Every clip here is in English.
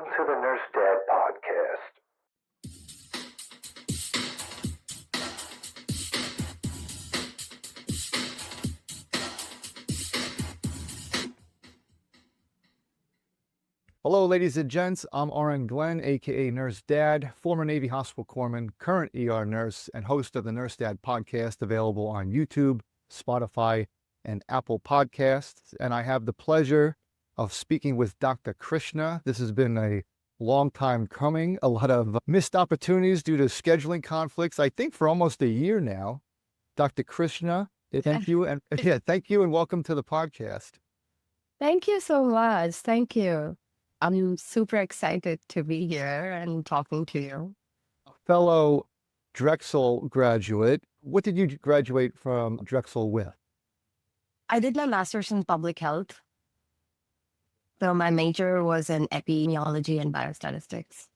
Welcome to the Nurse Dad Podcast. Hello, ladies and gents. I'm RN Glenn, aka Nurse Dad, former Navy Hospital Corpsman, current ER nurse, and host of the Nurse Dad podcast, available on YouTube, Spotify, and Apple Podcasts. And I have the pleasure of speaking with Dr. Krishna. This has been a long time coming, a lot of missed opportunities due to scheduling conflicts, I think for almost a year now. Dr. Krishna, thank you, and welcome to the podcast. Thank you so much. Thank you. I'm super excited to be here and talking to you. Fellow Drexel graduate, what did you graduate from Drexel with? I did my master's in public health. So my major was in epidemiology and biostatistics.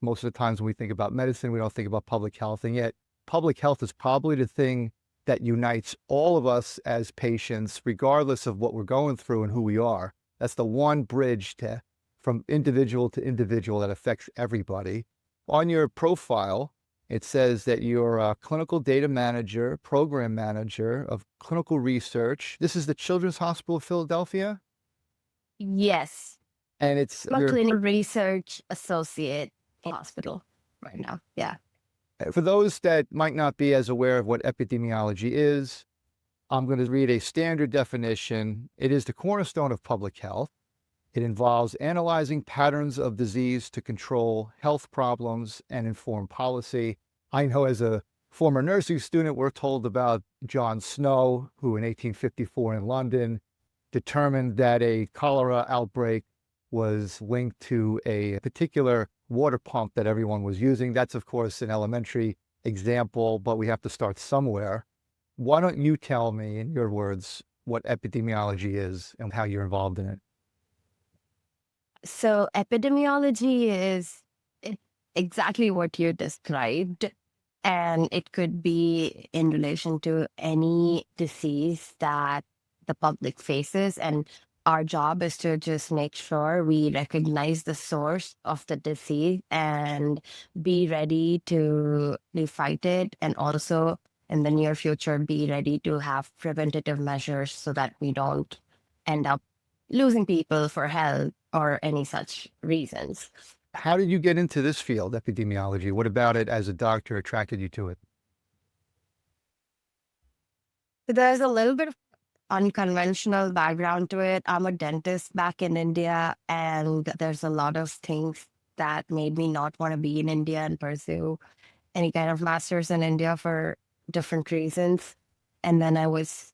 Most of the times when we think about medicine, we don't think about public health. And yet public health is probably the thing that unites all of us as patients, regardless of what we're going through and who we are. That's the one bridge from individual to individual that affects everybody. On your profile, it says that you're a clinical data manager, program manager of clinical research. This is the Children's Hospital of Philadelphia? Yes. And it's I'm a clinical research associate in hospital right now. Yeah. For those that might not be as aware of what epidemiology is, I'm going to read a standard definition. It is the cornerstone of public health. It involves analyzing patterns of disease to control health problems and inform policy. I know as a former nursing student, we're told about John Snow, who in 1854 in London determined that a cholera outbreak was linked to a particular water pump that everyone was using. That's, of course, an elementary example, but we have to start somewhere. Why don't you tell me, in your words, what epidemiology is and how you're involved in it? So epidemiology is exactly what you described. And it could be in relation to any disease that the public faces. And our job is to just make sure we recognize the source of the disease and be ready to fight it. And also in the near future, be ready to have preventative measures so that we don't end up losing people for health or any such reasons. How did you get into this field, epidemiology? What about it as a doctor attracted you to it? There's a little bit of unconventional background to it. I'm a dentist back in India, and there's a lot of things that made me not want to be in India and pursue any kind of master's in India for different reasons. And then I was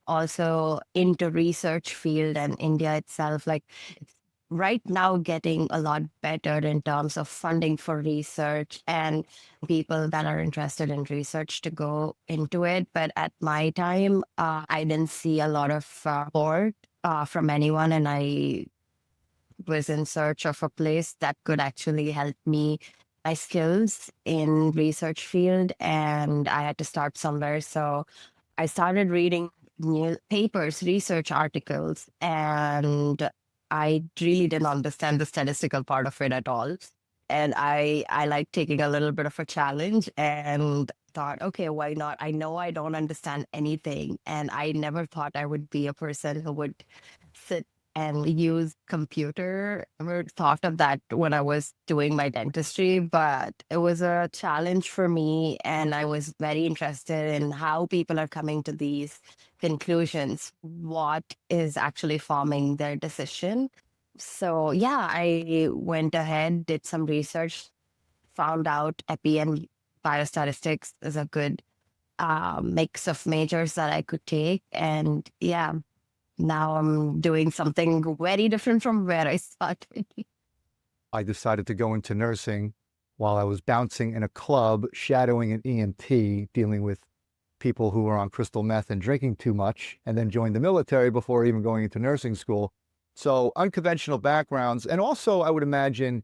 also into research field, and India itself, like, it's right now getting a lot better in terms of funding for research and people that are interested in research to go into it. But at my time, I didn't see a lot of support from anyone, and I was in search of a place that could actually help me, my skills in research field, and I had to start somewhere. So I started reading new papers, research articles, and I really didn't understand the statistical part of it at all. And I like taking a little bit of a challenge and thought, okay, why not? I know I don't understand anything. And I never thought I would be a person who would sit and use computer. I never thought of that when I was doing my dentistry, but it was a challenge for me. And I was very interested in how people are coming to these conclusions, what is actually forming their decision. So yeah, I went ahead, did some research, found out epi and biostatistics is a good mix of majors that I could take. And yeah, now I'm doing something very different from where I started. I decided to go into nursing while I was bouncing in a club, shadowing an EMT, dealing with people who were on crystal meth and drinking too much, and then joined the military before even going into nursing school. So unconventional backgrounds. And also, I would imagine,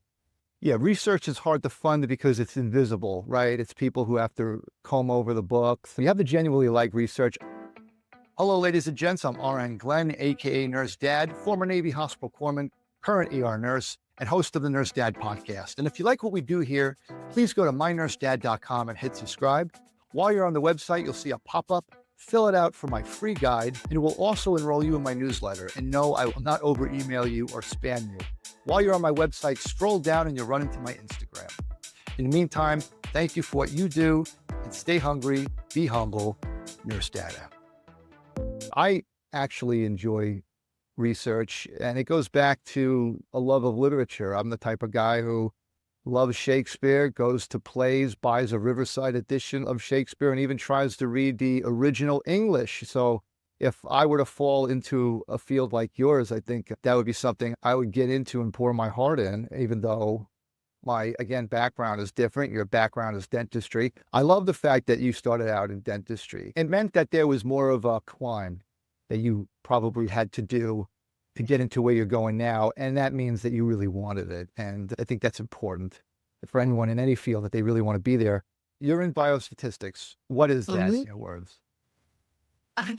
research is hard to fund because it's invisible, right? It's people who have to comb over the books. You have to genuinely like research. Hello, ladies and gents. I'm RN Glenn, aka Nurse Dad, former Navy Hospital Corpsman, current ER nurse, and host of the Nurse Dad podcast. And if you like what we do here, please go to mynursedad.com and hit subscribe. While you're on the website, you'll see a pop-up. Fill it out for my free guide, and it will also enroll you in my newsletter. And no, I will not over-email you or spam you. While you're on my website, scroll down and you'll run into my Instagram. In the meantime, thank you for what you do, and stay hungry, be humble, Nurse Dad out. I actually enjoy research, and it goes back to a love of literature. I'm the type of guy who loves Shakespeare, goes to plays, buys a Riverside edition of Shakespeare, and even tries to read the original English. So if I were to fall into a field like yours, I think that would be something I would get into and pour my heart in, even though my, again, background is different. Your background is dentistry. I love the fact that you started out in dentistry. It meant that there was more of a climb that you probably had to do to get into where you're going now. And that means that you really wanted it. And I think that's important for anyone in any field, that they really want to be there. You're in biostatistics. What is that in your words?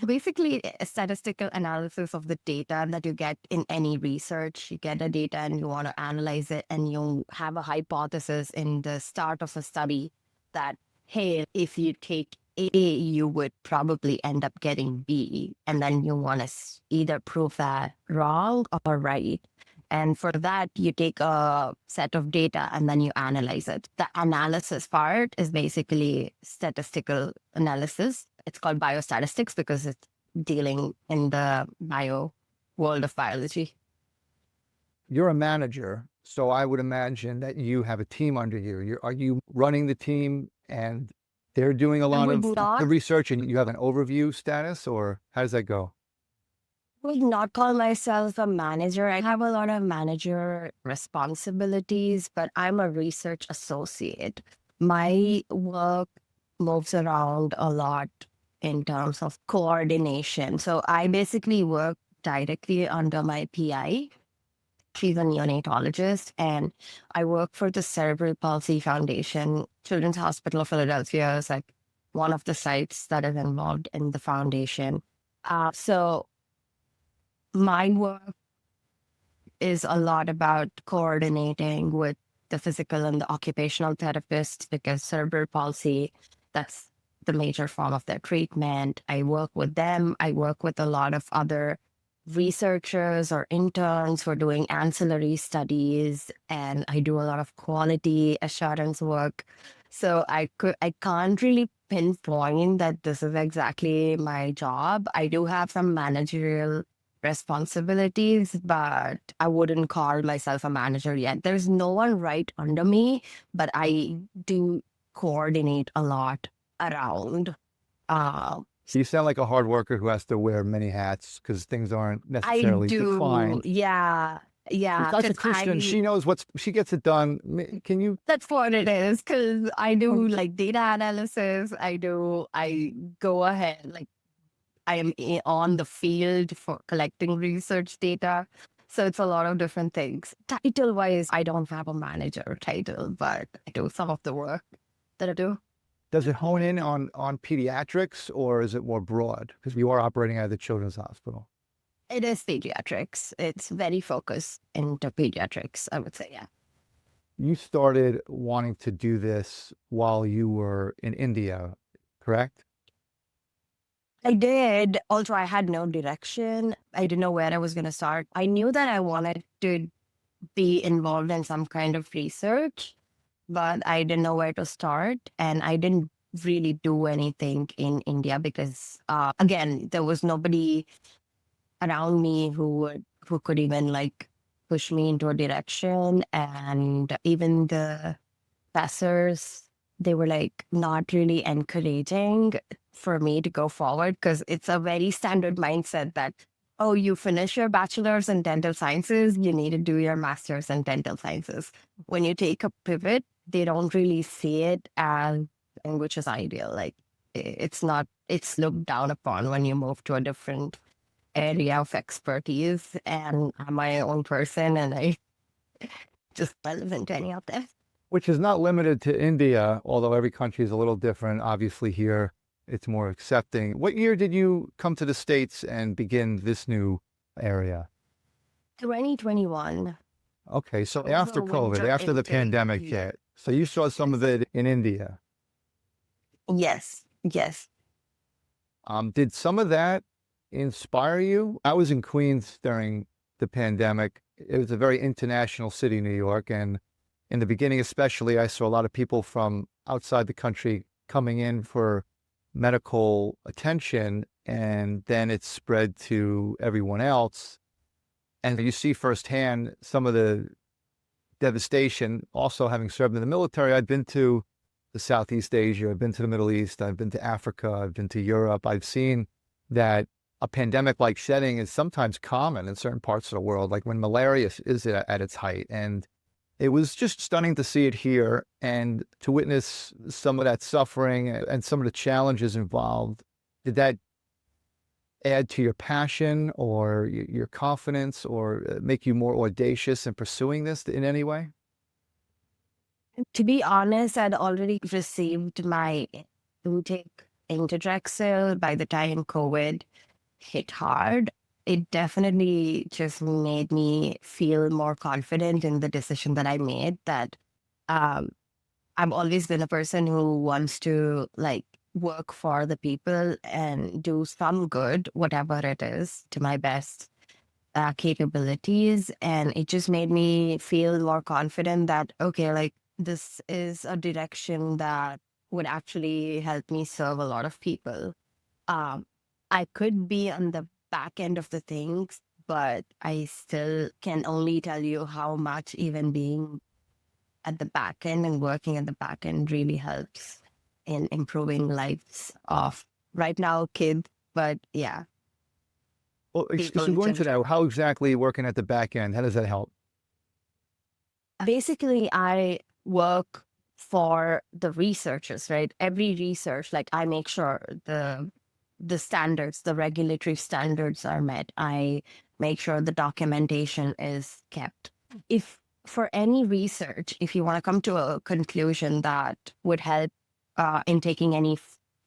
Basically, a statistical analysis of the data that you get in any research. You get a data and you want to analyze it, and you have a hypothesis in the start of a study that, hey, if you take A, you would probably end up getting B. And then you want to either prove that wrong or right. And for that, you take a set of data and then you analyze it. The analysis part is basically statistical analysis. It's called biostatistics because it's dealing in the bio world of biology. You're a manager, so I would imagine that you have a team under you. Are you running the team and they're doing a lot of the research and you have an overview status, or how does that go? I would not call myself a manager. I have a lot of manager responsibilities, but I'm a research associate. My work moves around a lot in terms of coordination. So I basically work directly under my PI. She's a neonatologist, and I work for the Cerebral Palsy Foundation. Children's Hospital of Philadelphia is like one of the sites that is involved in the foundation. So my work is a lot about coordinating with the physical and the occupational therapists, because cerebral palsy, that's the major form of their treatment. I work with them. I work with a lot of other researchers or interns who are doing ancillary studies, and I do a lot of quality assurance work. So I can't really pinpoint that this is exactly my job. I do have some managerial responsibilities, but I wouldn't call myself a manager yet. There's no one right under me, but I do coordinate a lot around. So you sound like a hard worker who has to wear many hats because things aren't necessarily I do, defined. yeah. Dr. Krishna, she knows she gets it done. Can you? That's what it is, because I do like data analysis. I go ahead, like I am on the field for collecting research data. So it's a lot of different things. Title-wise, I don't have a manager title, but I do some of the work that I do. Does it hone in on pediatrics, or is it more broad? Because you are operating out of the Children's Hospital. It is pediatrics. It's very focused into pediatrics, I would say, yeah. You started wanting to do this while you were in India, correct? I did. Also, I had no direction. I didn't know where I was going to start. I knew that I wanted to be involved in some kind of research, but I didn't know where to start. And I didn't really do anything in India because, again, there was nobody around me who could even like push me into a direction. And even the professors, they were like not really encouraging for me to go forward, because it's a very standard mindset that, oh, you finish your bachelor's in dental sciences, you need to do your master's in dental sciences. When you take a pivot, they don't really see it as, which is ideal. Like it's looked down upon when you move to a different area of expertise. And I'm my own person, and I just relevant to any of this. Which is not limited to India, although every country is a little different. Obviously here, it's more accepting. What year did you come to the States and begin this new area? 2021. Okay, so It was after a COVID, winter after the intake. pandemic Yeah. hit, so you saw some of it in India. Yes, yes. Did some of that inspire you? I was in Queens during the pandemic. It was a very international city, New York, and in the beginning especially, I saw a lot of people from outside the country coming in for medical attention, and then it spread to everyone else. And you see firsthand some of the devastation. Also, having served in the military, I've been to the Southeast Asia, I've been to the Middle East, I've been to Africa, I've been to Europe. I've seen that a pandemic-like setting is sometimes common in certain parts of the world, like when malaria is at its height. And it was just stunning to see it here and to witness some of that suffering and some of the challenges involved. Did that add to your passion or your confidence or make you more audacious in pursuing this in any way? To be honest, I'd already received my intake into Drexel by the time COVID hit hard. It definitely just made me feel more confident in the decision that I made that um, I've always been a person who wants to like work for the people and do some good, whatever it is, to my best capabilities. And it just made me feel more confident that, okay, like this is a direction that would actually help me serve a lot of people. Um, I could be on the back end of the things, but I still can only tell you how much even being at the back end and working at the back end really helps in improving lives of right now kids, but yeah, Well, people so in going to general. that, how exactly working at the back end, how does that help? Basically, I work for the researchers, right? Every research, like I make sure the standards, the regulatory standards are met. I make sure the documentation is kept. If for any research, if you want to come to a conclusion that would help in taking any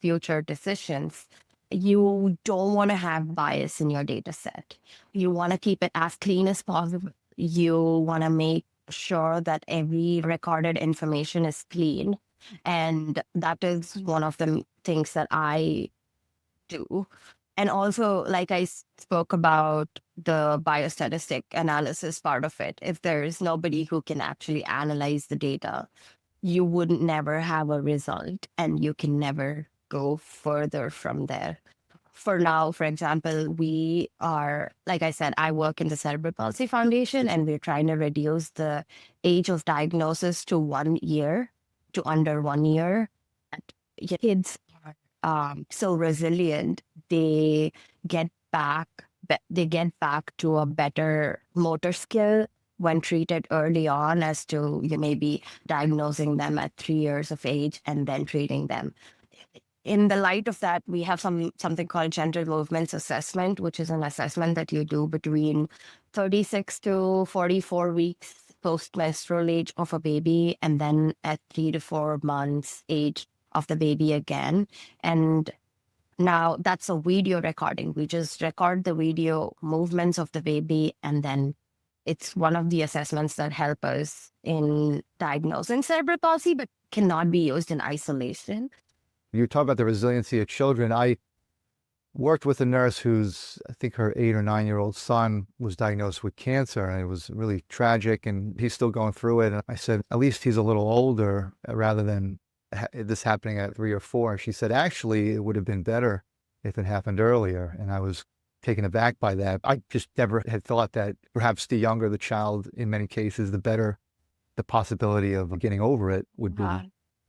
future decisions, you don't want to have bias in your data set. You want to keep it as clean as possible. You want to make sure that every recorded information is clean. And that is one of the things that I do. And also, like I spoke about the biostatistic analysis part of it, if there is nobody who can actually analyze the data, you would never have a result and you can never go further from there. For now, for example, we are, like I said, I work in the Cerebral Palsy Foundation and we're trying to reduce the age of diagnosis to 1 year, to under 1 year. And kids are so resilient, they get back, they get back to a better motor skill when treated early on as to you maybe diagnosing them at 3 years of age and then treating them. In the light of that, we have something called gender movements assessment, which is an assessment that you do between 36 to 44 weeks post-menstrual age of a baby, and then at 3 to 4 months age of the baby again. And now that's a video recording. We just record the video movements of the baby, and then it's one of the assessments that help us in diagnosing cerebral palsy, but cannot be used in isolation. You talk about the resiliency of children. I worked with a nurse whose, I think her 8 or 9 year old son was diagnosed with cancer, and it was really tragic, and he's still going through it. And I said, at least he's a little older rather than this happening at 3 or 4. And she said, actually, it would have been better if it happened earlier. And I was taken aback by that. I just never had thought that perhaps the younger the child, in many cases, the better the possibility of getting over it would be. Yeah.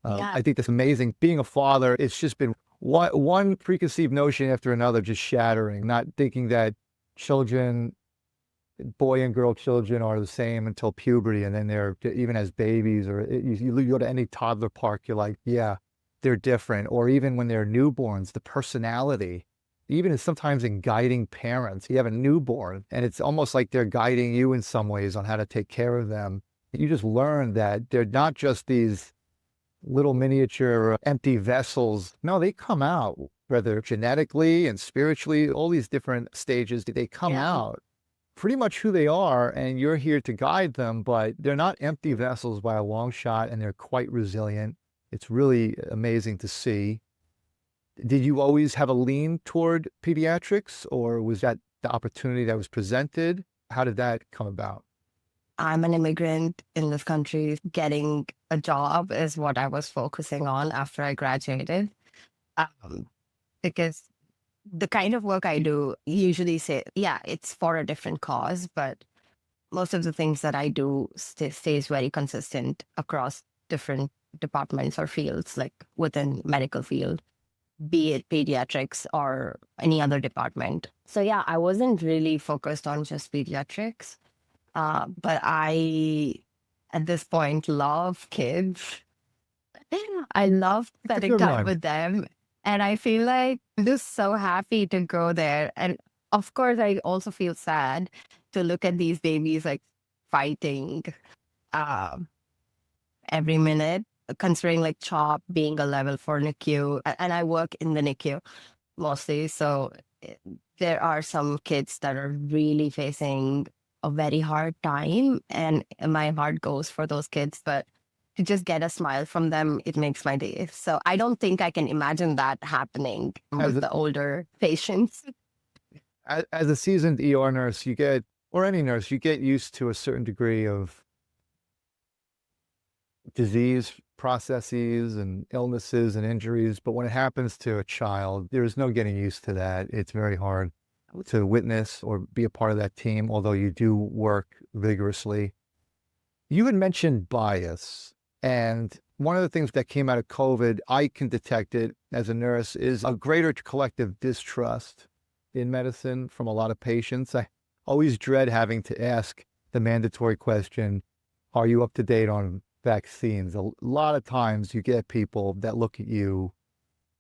I think that's amazing. Being a father, it's just been one preconceived notion after another, just shattering, not thinking that children, boy and girl children, are the same until puberty. And then they're, even as babies, or you go to any toddler park, you're like, yeah, they're different. Or even when they're newborns, the personality, even sometimes in guiding parents, you have a newborn and it's almost like they're guiding you in some ways on how to take care of them. You just learn that they're not just these little miniature empty vessels. No, they come out, whether genetically and spiritually, all these different stages, they come Yeah. out pretty much who they are, and you're here to guide them, but they're not empty vessels by a long shot, and they're quite resilient. It's really amazing to see. Did you always have a lean toward pediatrics, or was that the opportunity that was presented? How did that come about? I'm an immigrant in this country. Getting a job is what I was focusing on after I graduated. Um, because the kind of work I do usually say, yeah, it's for a different cause, but most of the things that I do stays very consistent across different departments or fields, like within medical field, be it pediatrics or any other department. So yeah, I wasn't really focused on just pediatrics, but I, at this point, love kids. I love spending Good time one. with them. And I feel like I'm just so happy to go there. And of course, I also feel sad to look at these babies like fighting um, every minute, considering like CHOP being a level 4 NICU. And I work in the NICU mostly. So eh, there are some kids that are really facing a very hard time. And my heart goes for those kids. But to just get a smile from them, it makes my day. So I don't think I can imagine that happening As with a, the older patients. as a seasoned ER nurse, you get, or any nurse, you get used to a certain degree of disease processes and illnesses and injuries. But when it happens to a child, there's no getting used to that. It's very hard to witness or be a part of that team, although you do work vigorously. You had mentioned bias, and one of the things that came out of COVID, I can detect it as a nurse, is a greater collective distrust in medicine from a lot of patients. I always dread having to ask the mandatory question, are you up to date on vaccines? A lot of times you get people that look at you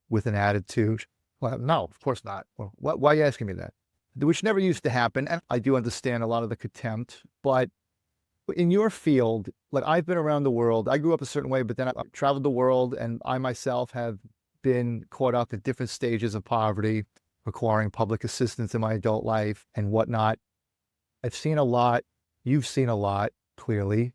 with an attitude, well, no, of course not. Well, why are you asking me that? Which never used to happen. And I do understand a lot of the contempt, but in your field, like I've been around the world, I grew up a certain way, but then I've traveled the world, and I myself have been caught up at different stages of poverty, requiring public assistance in my adult life and whatnot. I've seen a lot. You've seen a lot, clearly.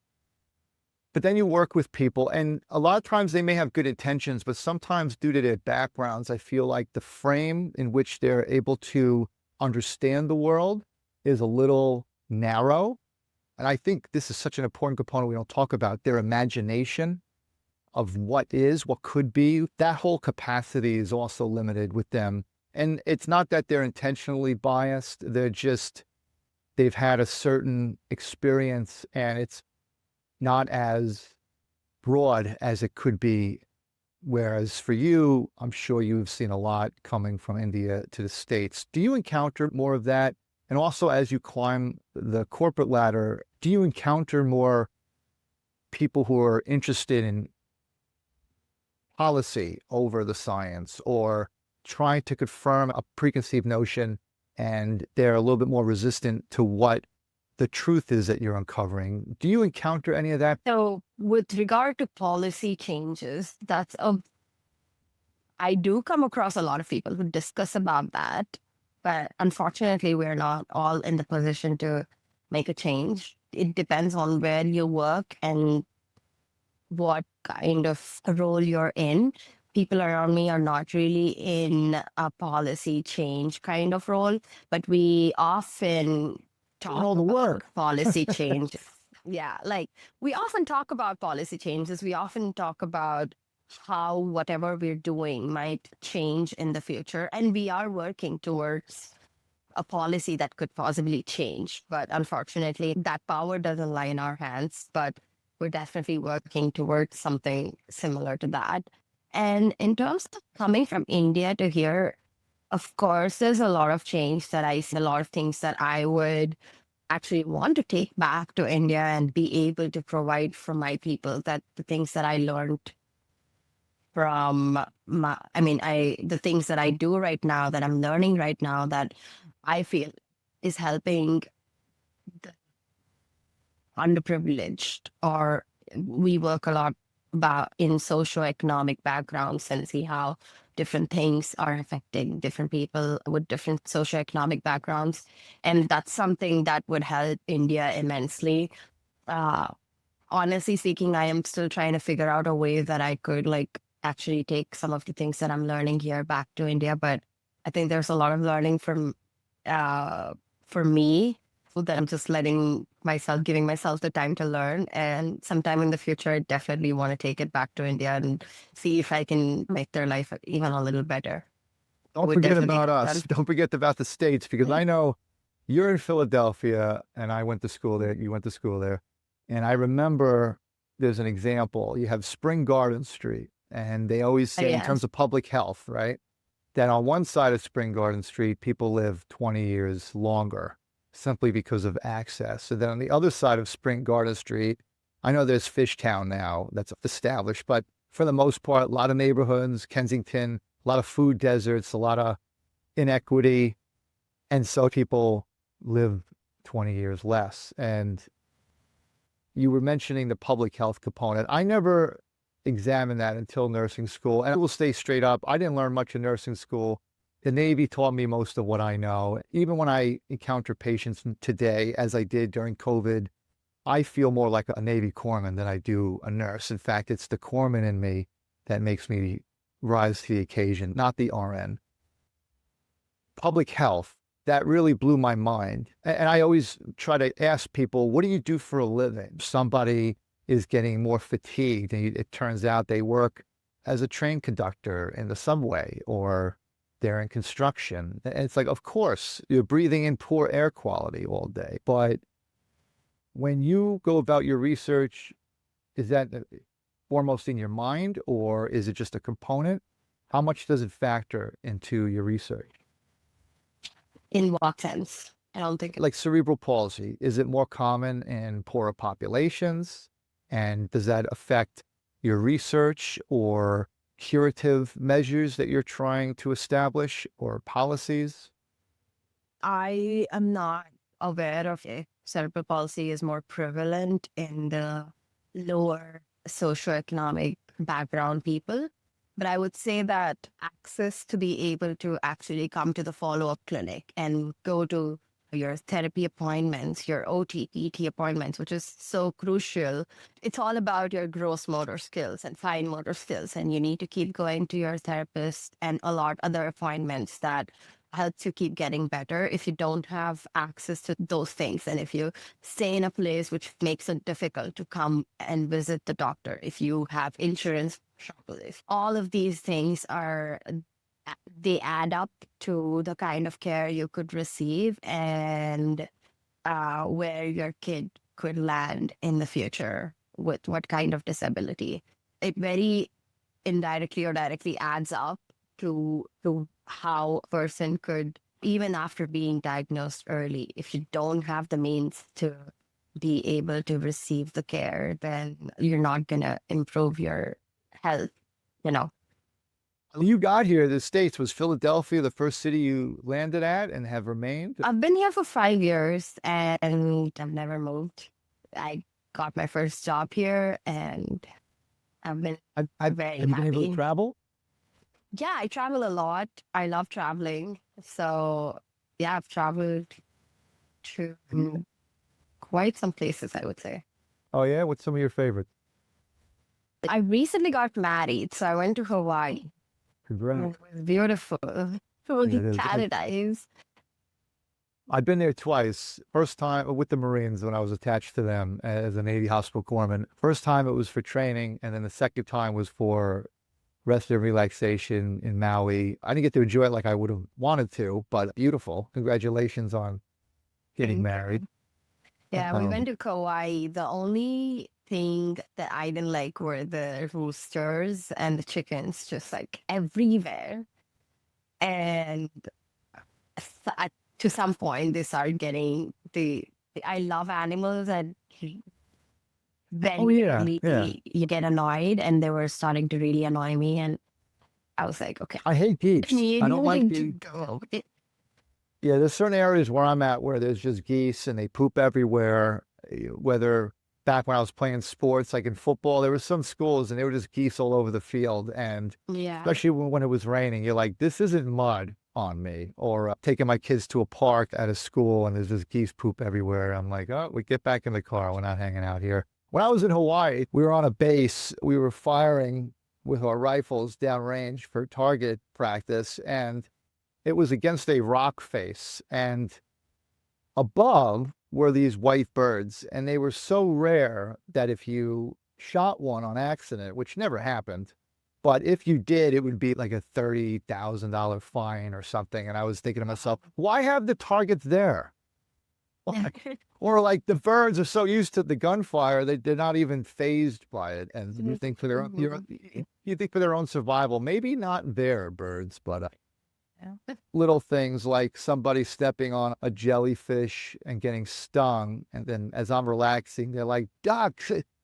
But then you work with people, and a lot of times they may have good intentions, but sometimes due to their backgrounds, I feel like the frame in which they're able to understand the world is a little narrow. And I think this is such an important component we don't talk about, their imagination of what is, what could be. That whole capacity is also limited with them. And it's not that they're intentionally biased. They've had a certain experience, and it's not as broad as it could be. Whereas for you, I'm sure you've seen a lot coming from India to the States. Do you encounter more of that? And also, as you climb the corporate ladder, do you encounter more people who are interested in policy over the science, or trying to confirm a preconceived notion, and they're a little bit more resistant to what the truth is that you're uncovering? Do you encounter any of that? So, with regard to policy changes, I do come across a lot of people who discuss about that, but unfortunately, we're not all in the position to make a change. It depends on where you work and what kind of role you're in. People around me are not really in a policy change kind of role, but we often talk All the about work. policy change. Yeah, like we often talk about policy changes. We often talk about how whatever we're doing might change in the future. And we are working towards a policy that could possibly change. But unfortunately, that power doesn't lie in our hands. But we're definitely working towards something similar to that. And in terms of coming from India to here, of course, there's a lot of change that I see, a lot of things that I would actually want to take back to India and be able to provide for my people, that the things that I learned from the things that I do right now, that I'm learning right now, that I feel is helping the underprivileged, or we work a lot about in socioeconomic backgrounds and see how different things are affecting different people with different socioeconomic backgrounds. And that's something that would help India immensely. Uh, Honestly speaking, I am still trying to figure out a way that I could like actually take some of the things that I'm learning here back to India. But I think there's a lot of learning from for me that I'm just giving myself the time to learn. And sometime in the future, I definitely want to take it back to India and see if I can make their life even a little better. Don't Would forget definitely about help us. them. Don't forget about the States, because I know you're in Philadelphia and I went to school there. You went to school there. And I remember there's an example. You have Spring Garden Street, and they always say, in Yeah. terms of public health, right, that on one side of Spring Garden Street, people live 20 years longer simply because of access. And then on the other side of Spring Garden Street, I know there's Fishtown now that's established, but for the most part, a lot of neighborhoods, Kensington, a lot of food deserts, a lot of inequity. And so people live 20 years less. And you were mentioning the public health component. I never examined that until nursing school. And I will stay straight up, I didn't learn much in nursing school. The Navy taught me most of what I know. Even when I encounter patients today, as I did during COVID, I feel more like a Navy corpsman than I do a nurse. In fact, it's the corpsman in me that makes me rise to the occasion, not the RN. Public health, that really blew my mind. And I always try to ask people, what do you do for a living? Somebody is getting more fatigued, and it turns out they work as a train conductor in the subway, or they're in construction. And it's like, of course, you're breathing in poor air quality all day. But when you go about your research, is that foremost in your mind, or is it just a component? How much does it factor into your research? In what sense? I don't think Like cerebral palsy, is it more common in poorer populations? And does that affect your research or curative measures that you're trying to establish, or policies? I am not aware of if cerebral palsy is more prevalent in the lower socioeconomic background people. But I would say that access to be able to actually come to the follow-up clinic and go to your therapy appointments, your OT, PT appointments, which is so crucial. It's all about your gross motor skills and fine motor skills. And you need to keep going to your therapist and a lot other appointments that helps you keep getting better if you don't have access to those things. And if you stay in a place which makes it difficult to come and visit the doctor, if you have insurance struggles, all of these things they add up to the kind of care you could receive and where your kid could land in the future with what kind of disability. It very indirectly or directly adds up to how a person could, even after being diagnosed early, if you don't have the means to be able to receive the care, then you're not going to improve your health, you know. When you got here to the States, was Philadelphia the first city you landed at and have remained? I've been here for 5 years and I've never moved. I got my first job here and I've been very Have you been able to happy. travel? Yeah, I travel a lot. I love traveling. So yeah, I've traveled to quite some places, I would say. Oh yeah? What's some of your favorites? I recently got married, so I went to Hawaii. Congrats. It was beautiful. It was Yeah, it is. paradise. I've been there twice. First time with the Marines when I was attached to them as a Navy Hospital Corpsman. First time it was for training, and then the second time was for rest and relaxation in Maui. I didn't get to enjoy it like I would have wanted to, but beautiful. Congratulations on getting married. Yeah, we went to Kauai. The only thing that I didn't like were the roosters and the chickens just like everywhere. And to some point, they started getting I love animals and very rarely you get annoyed, and they were starting to really annoy me. And I was like, okay, I hate geese. I don't like to geese. go. Yeah, there's certain areas where I'm at where there's just geese and they poop everywhere, whether back when I was playing sports, like in football, there were some schools and there were just geese all over the field. And Yeah. especially when it was raining, you're like, this isn't mud on me. Or taking my kids to a park at a school and there's just geese poop everywhere. I'm like, oh, we get back in the car. We're not hanging out here. When I was in Hawaii, we were on a base. We were firing with our rifles downrange for target practice. And it was against a rock face. And above were these white birds. And they were so rare that if you shot one on accident, which never happened, but if you did, it would be like a $30,000 fine or something. And I was thinking to myself, why have the targets there? Or like the birds are so used to the gunfire, they're not even phased by it. And you think for their own, you think for their own survival, maybe not their birds, but little things like somebody stepping on a jellyfish and getting stung. And then as I'm relaxing, they're like, Doc,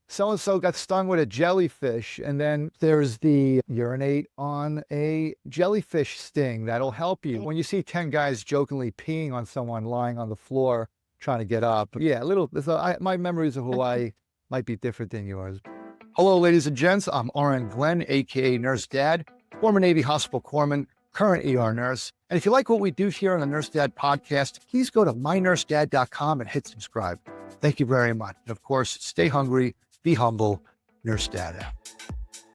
so-and-so got stung with a jellyfish. And then there's the urinate on a jellyfish sting. That'll help you. When you see 10 guys jokingly peeing on someone lying on the floor trying to get up. Yeah, my memories of Hawaii might be different than yours. Hello, ladies and gents. I'm RN Glenn, a.k.a. Nurse Dad, former Navy Hospital Corpsman, current ER nurse. And if you like what we do here on the Nurse Dad podcast, please go to mynursedad.com and hit subscribe. Thank you very much. And of course, stay hungry, be humble, Nurse Dad.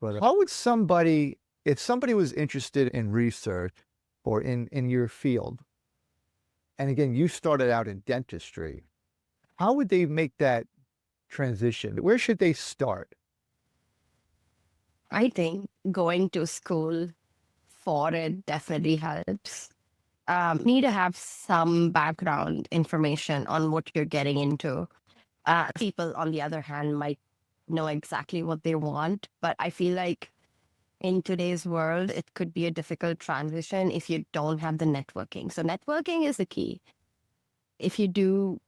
But how would somebody, if somebody was interested in research or in your field, and again, you started out in dentistry, how would they make that transition? Where should they start? I think going to school for it definitely helps. Need to have some background information on what you're getting into. People, on the other hand, might know exactly what they want, but I feel like in today's world, it could be a difficult transition if you don't have the networking. So networking is the key. If you do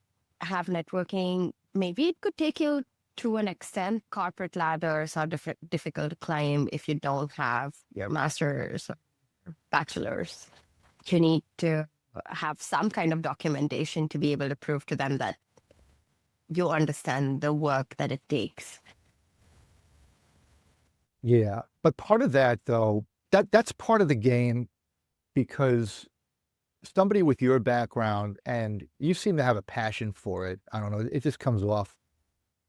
have networking, maybe it could take you to an extent. Corporate ladders are difficult to climb if you don't have your master's or bachelor's. You need to have some kind of documentation to be able to prove to them that you understand the work that it takes. Yeah, but part of that, though, that's part of the game, because somebody with your background, and you seem to have a passion for it, I don't know, it just comes off.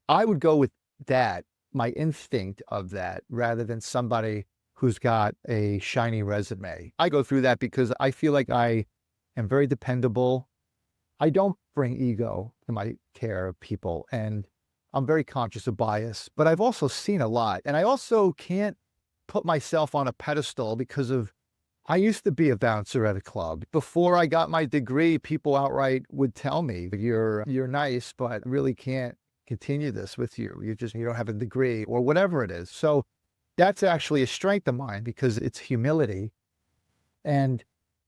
I would go with that, my instinct of that, rather than somebody who's got a shiny resume. I go through that because I feel like I am very dependable. I don't bring ego to my care of people, and I'm very conscious of bias, but I've also seen a lot. And I also can't put myself on a pedestal because I used to be a bouncer at a club. Before I got my degree, people outright would tell me, you're nice, but really can't continue this with you. You don't have a degree or whatever it is. So that's actually a strength of mine because it's humility. And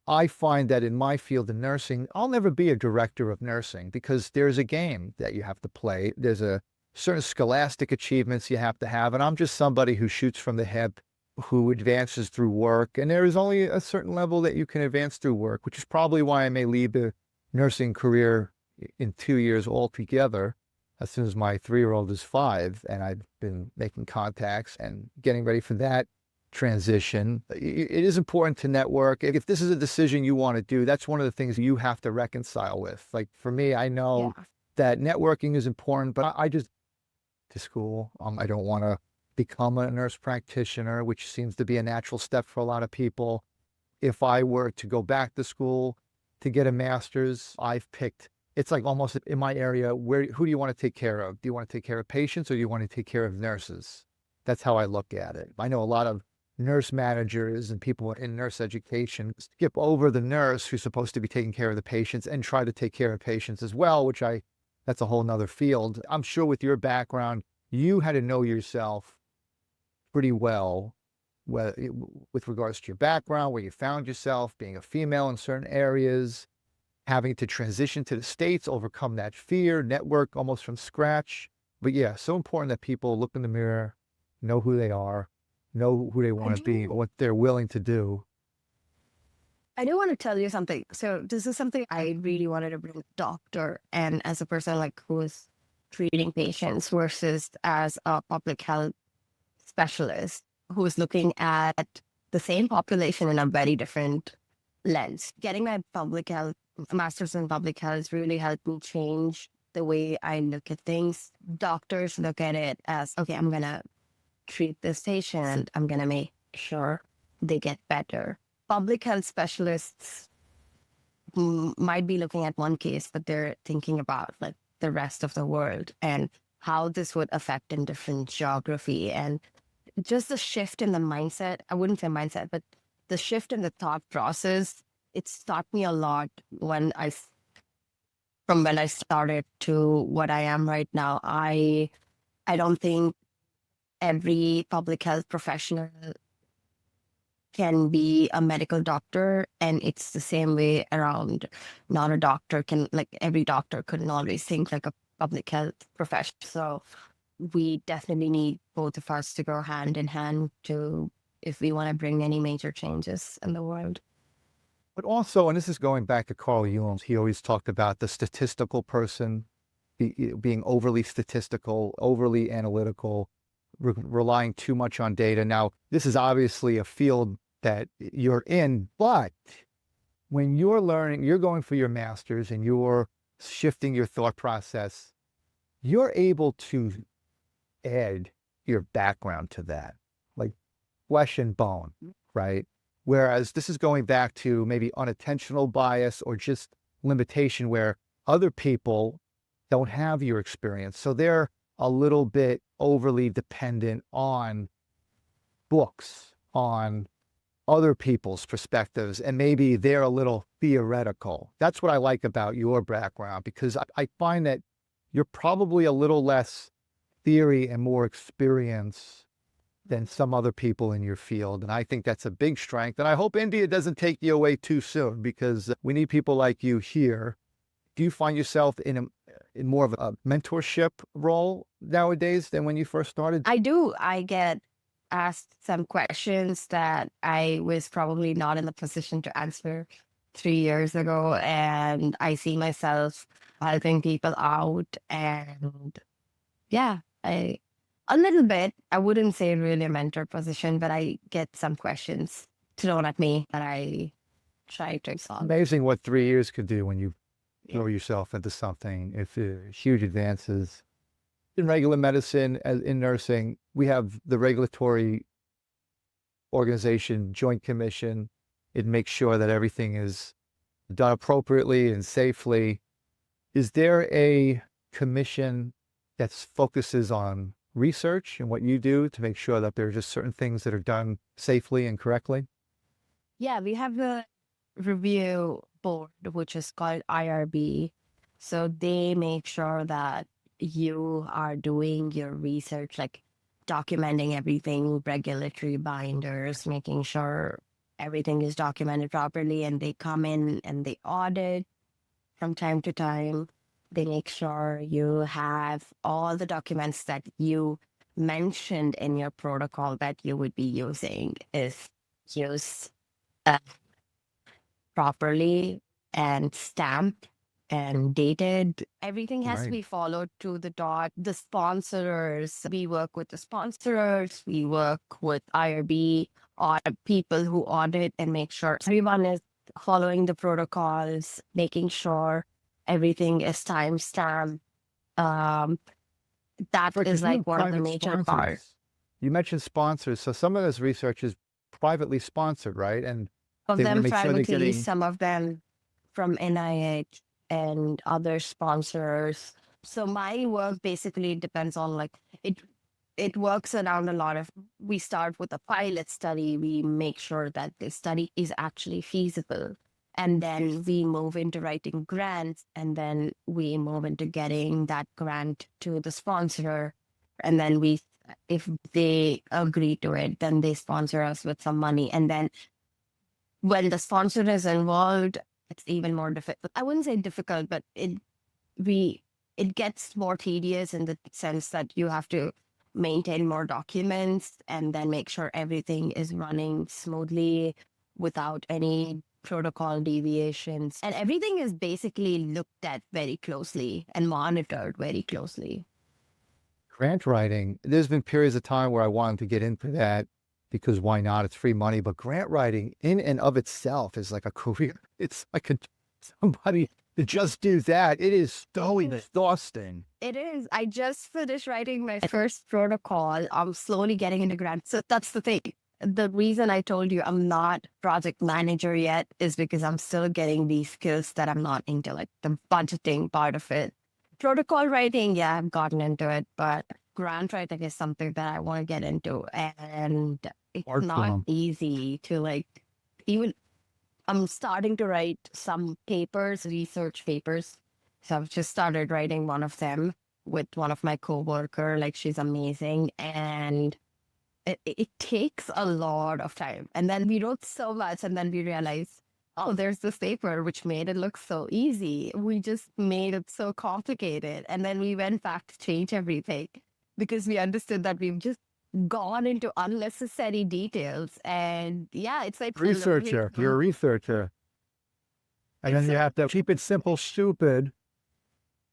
I find that in my field of nursing, I'll never be a director of nursing because there's a game that you have to play. There's a certain scholastic achievements you have to have. And I'm just somebody who shoots from the hip, who advances through work. And there is only a certain level that you can advance through work, which is probably why I may leave the nursing career in 2 years altogether, as soon as my 3-year-old is 5. And I've been making contacts and getting ready for that transition. It is important to network. If this is a decision you want to do, that's one of the things you have to reconcile with. Like for me, I know that networking is important, but I just to school. I don't want to become a nurse practitioner, which seems to be a natural step for a lot of people. If I were to go back to school to get a master's, I've picked, it's like almost in my area, who do you want to take care of? Do you want to take care of patients or do you want to take care of nurses? That's how I look at it. I know a lot of nurse managers and people in nurse education skip over the nurse who's supposed to be taking care of the patients and try to take care of patients as well, that's a whole nother field. I'm sure with your background, you had to know yourself pretty well with regards to your background, where you found yourself, being a female in certain areas, having to transition to the States, overcome that fear, network almost from scratch. But yeah, so important that people look in the mirror, know who they are, know who they want to be, what they're willing to do. I do want to tell you something. So this is something I really wanted to bring a doctor and as a person like who is treating patients versus as a public health specialist who is looking at the same population in a very different lens. Getting my public health master's in public health really helped me change the way I look at things. Doctors look at it as, okay, I'm going to treat this patient. I'm going to make sure they get better. Public health specialists might be looking at one case, but they're thinking about like the rest of the world and how this would affect in different geography, and just the shift in the mindset. I wouldn't say mindset, but the shift in the thought process. It's taught me a lot from when I started to what I am right now. I don't think every public health professional can be a medical doctor, and it's the same way around. Not a doctor can, like, every doctor couldn't always think like a public health professional. So we definitely need both of us to go hand in hand to, if we want to bring any major changes in the world. But also, and this is going back to Carl Jung, he always talked about the statistical person being overly statistical, overly analytical, relying too much on data. Now, this is obviously a field that you're in, but when you're learning, you're going for your master's and you're shifting your thought process, you're able to add your background to that, like flesh and bone, right? Whereas this is going back to maybe unintentional bias or just limitation where other people don't have your experience. So they're a little bit overly dependent on books, on other people's perspectives, and maybe they're a little theoretical. That's what I like about your background, because I find that you're probably a little less theory and more experience than some other people in your field. And I think that's a big strength. And I hope India doesn't take you away too soon, because we need people like you here. Do you find yourself in more of a mentorship role nowadays than when you first started? I do. I get asked some questions that I was probably not in the position to answer 3 years ago. And I see myself helping people out. And yeah, a little bit, I wouldn't say really a mentor position, but I get some questions thrown at me that I try to solve. Amazing what 3 years could do when you throw yourself into something. It's huge advances. In regular medicine, as in nursing, we have the regulatory organization, Joint Commission. It makes sure that everything is done appropriately and safely. Is there a commission that focuses on research and what you do to make sure that there are just certain things that are done safely and correctly? Yeah, we have a review board, which is called IRB. So they make sure that you are doing your research, like documenting everything, regulatory binders, making sure everything is documented properly. And they come in and they audit from time to time. They make sure you have all the documents that you mentioned in your protocol that you would be using is used properly and stamped and dated. Everything has to be followed to the dot. The sponsors, we work with the sponsors, we work with IRB, or people who audit and make sure everyone is following the protocols, making sure everything is time stamped. That is like one of the major parts. You mentioned sponsors. So some of this research is privately sponsored, right? And Of they wanna them make sure they're privately, getting- some of them from NIH and other sponsors. So my work basically depends on like it works around a lot of, we start with a pilot study, we make sure that the study is actually feasible. And then we move into writing grants, and then we move into getting that grant to the sponsor. And then if they agree to it, then they sponsor us with some money. And then when the sponsor is involved, it's even more difficult. I wouldn't say difficult, but it gets more tedious in the sense that you have to maintain more documents and then make sure everything is running smoothly without any protocol deviations, and everything is basically looked at very closely and monitored very closely. Grant writing, there's been periods of time where I wanted to get into that because why not? It's free money. But grant writing in and of itself is like a career. It's like somebody to just do that. It is so exhausting. It is. I just finished writing my first protocol. I'm slowly getting into grants. So that's the thing. The reason I told you I'm not project manager yet is because I'm still getting these skills that I'm not into, like the budgeting part of it. Protocol writing, yeah, I've gotten into it, but grant writing is something that I want to get into. And it's Art not form. easy to like, even I'm starting to write some papers, research papers. So I've just started writing one of them with one of my coworker. Like she's amazing, and it takes a lot of time. And then we wrote so much, and then we realized, oh, there's this paper which made it look so easy. We just made it so complicated, and then we went back to change everything because we understood that we've just gone into unnecessary details. And yeah, it's like Researcher. You're a researcher. And then you have to keep it simple, stupid.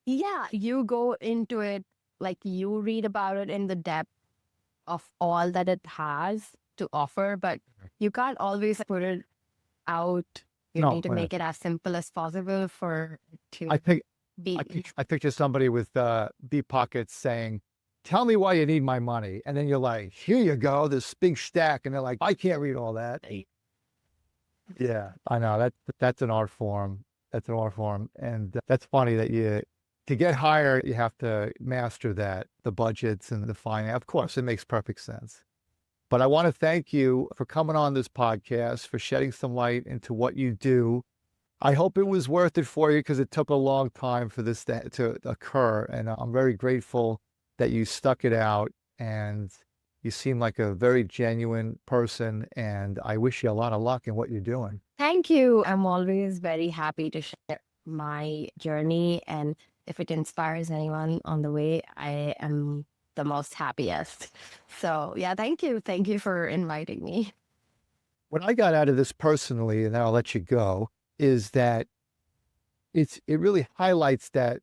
Yeah, you go into it, like you read about it in the depth of all that it has to offer, but you can't always put it out. You No, need to yeah. make it as simple as possible for it to I think be. I picture somebody with deep pockets saying, "Tell me why you need my money," and then you're like, "Here you go, this big stack," and they're like, "I can't read all that." Yeah, I know that's an art form. That's an art form, and that's funny that to get higher, you have to master that, the budgets and the finance. Of course, it makes perfect sense. But I want to thank you for coming on this podcast, for shedding some light into what you do. I hope it was worth it for you because it took a long time for this to occur. And I'm very grateful that you stuck it out, and you seem like a very genuine person. And I wish you a lot of luck in what you're doing. Thank you. I'm always very happy to share my journey. And if it inspires anyone on the way, I am the most happiest. So yeah, thank you. Thank you for inviting me. What I got out of this personally, and then I'll let you go, is that it really highlights that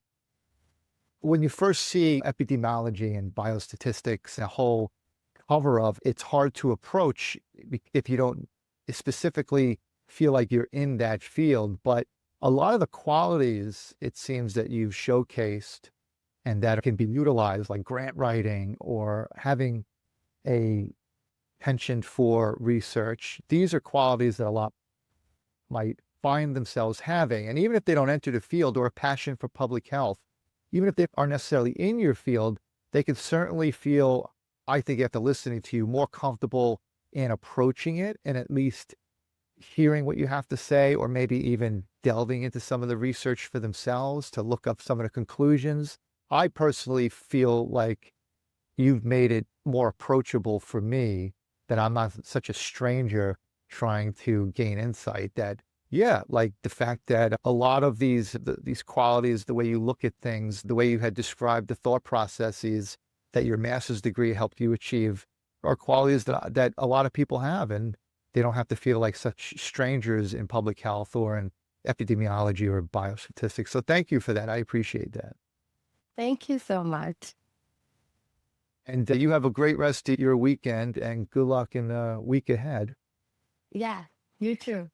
when you first see epidemiology and biostatistics, a whole cover of, it's hard to approach if you don't specifically feel like you're in that field. But a lot of the qualities, it seems, that you've showcased and that can be utilized, like grant writing or having a penchant for research, these are qualities that a lot might find themselves having. And even if they don't enter the field or a passion for public health, even if they aren't necessarily in your field, they can certainly feel, I think after listening to you, more comfortable in approaching it and at least hearing what you have to say, or maybe even delving into some of the research for themselves to look up some of the conclusions. I personally feel like you've made it more approachable for me, that I'm not such a stranger trying to gain insight, that, yeah, like the fact that a lot of these qualities, the way you look at things, the way you had described the thought processes that your master's degree helped you achieve, are qualities that a lot of people have, and they don't have to feel like such strangers in public health or in epidemiology or biostatistics. So thank you for that. I appreciate that. Thank you so much. And you have a great rest of your weekend, and good luck in the week ahead. Yeah, you too.